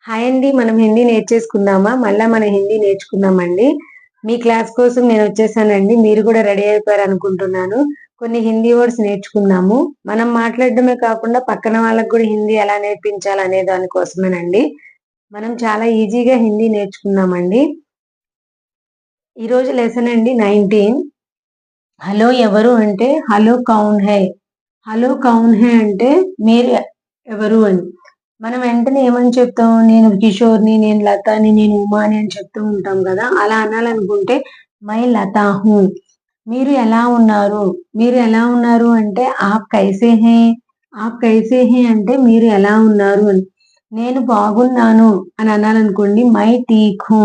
Hi అండి. మనం హిందీ నేర్చేసుకుందామా? మళ్ళా మన హిందీ నేర్చుకుందామండి. మీ క్లాస్ కోసం నేను వచ్చేసానండి. మీరు కూడా రెడీ అయిపోయారు అనుకుంటున్నాను. కొన్ని హిందీ వర్డ్స్ నేర్చుకుందాము. మనం మాట్లాడడమే కాకుండా పక్కన వాళ్ళకి కూడా హిందీ ఎలా నేర్పించాలనే దాని కోసమేనండి. మనం చాలా ఈజీగా హిందీ నేర్చుకుందామండి. ఈరోజు లెసన్ అండి 19. హలో ఎవరు అంటే హలో కౌన్ హై. హలో కౌన్ హై అంటే మీరు ఎవరు అని. మనం వెంటనే ఏమని చెప్తాం? నేను కిషోర్‌ని, నేను లతాని, నేను ఉమాని అని చెప్తూ ఉంటాం కదా! అలా అనాలనుకుంటే మై లతా హూ. మీరు ఎలా ఉన్నారు? మీరు ఎలా ఉన్నారు అంటే ఆప్ కైసే హై? ఆప్ కైసే హై అంటే మీరు ఎలా ఉన్నారు అని. నేను బాగున్నాను అని అనాలనుకోండి మై ఠీక్ హూ.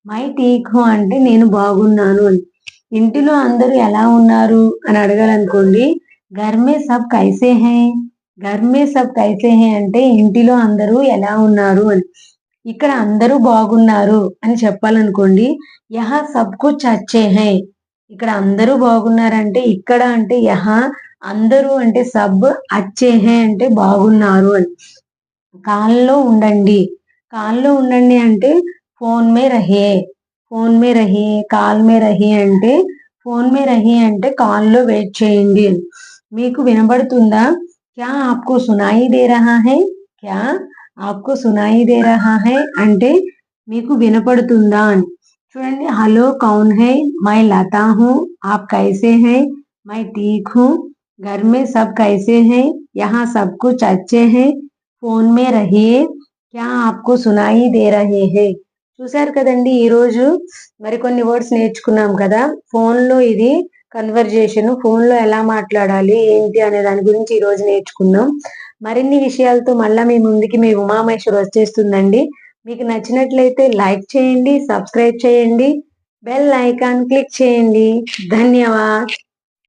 మై ఠీక్ హూ అంటే నేను బాగున్నాను అని. ఇంటిలో అందరూ ఎలా ఉన్నారు అని అడగాలనుకోండి ఘర్ మే సబ్ కైసే హై? ఘర్ మే సబ్ కైసే హై అంటే ఇంటిలో అందరూ ఎలా ఉన్నారు అని. ఇక్కడ అందరూ బాగున్నారు అని చెప్పాలనుకోండి యహా సబ్ కుచ్ అచ్చే హై. ఇక్కడ అందరూ బాగున్నారంటే ఇక్కడ అంటే యహా అందరూ అంటే సబ్ అచ్చే హై అంటే బాగున్నారు అని. కాల్లో ఉండండి. కాల్లో ఉండండి అంటే ఫోన్ మే రహియే. ఫోన్ మే రహియే, కాల్ మే రహియే అంటే ఫోన్ మే రహియే అంటే కాల్‌లో వెయిట్ చేయండి అని. మీకు వినబడుతుందా? క్యా ఆప్‌కో సునాయి దే రహా హై? క్యా ఆప్‌కో సునాయి దే రహా హై అంటే మీకు వినపడుతుందా అని. చూడండి హలో కౌన్ హై? మై లతా హూ. ఆప్ కైసే హై? మై ఠీక్ హూ. घर में सब कैसे हैं? यहाँ सब कुछ अच्छे हैं. ఫోన్ మే రహియే క్యా ఆప్కో సునాయి దే రహే హై. చూశారు కదండి ఈరోజు మరికొన్ని వర్డ్స్ నేర్చుకున్నాం కదా. ఫోన్లో ఇది కన్వర్జేషన్, ఫోన్లో ఎలా మాట్లాడాలి ఏంటి అనే దాని గురించి ఈరోజు నేర్చుకున్నాం. మరిన్ని విషయాలతో మళ్ళా మీ ముందుకి మీ ఉమామహేశ్వరి వచ్చేస్తుందండి. మీకు నచ్చినట్లయితే లైక్ చేయండి, సబ్స్క్రైబ్ చేయండి, బెల్ ఐకాన్ క్లిక్ చేయండి. ధన్యవాద్.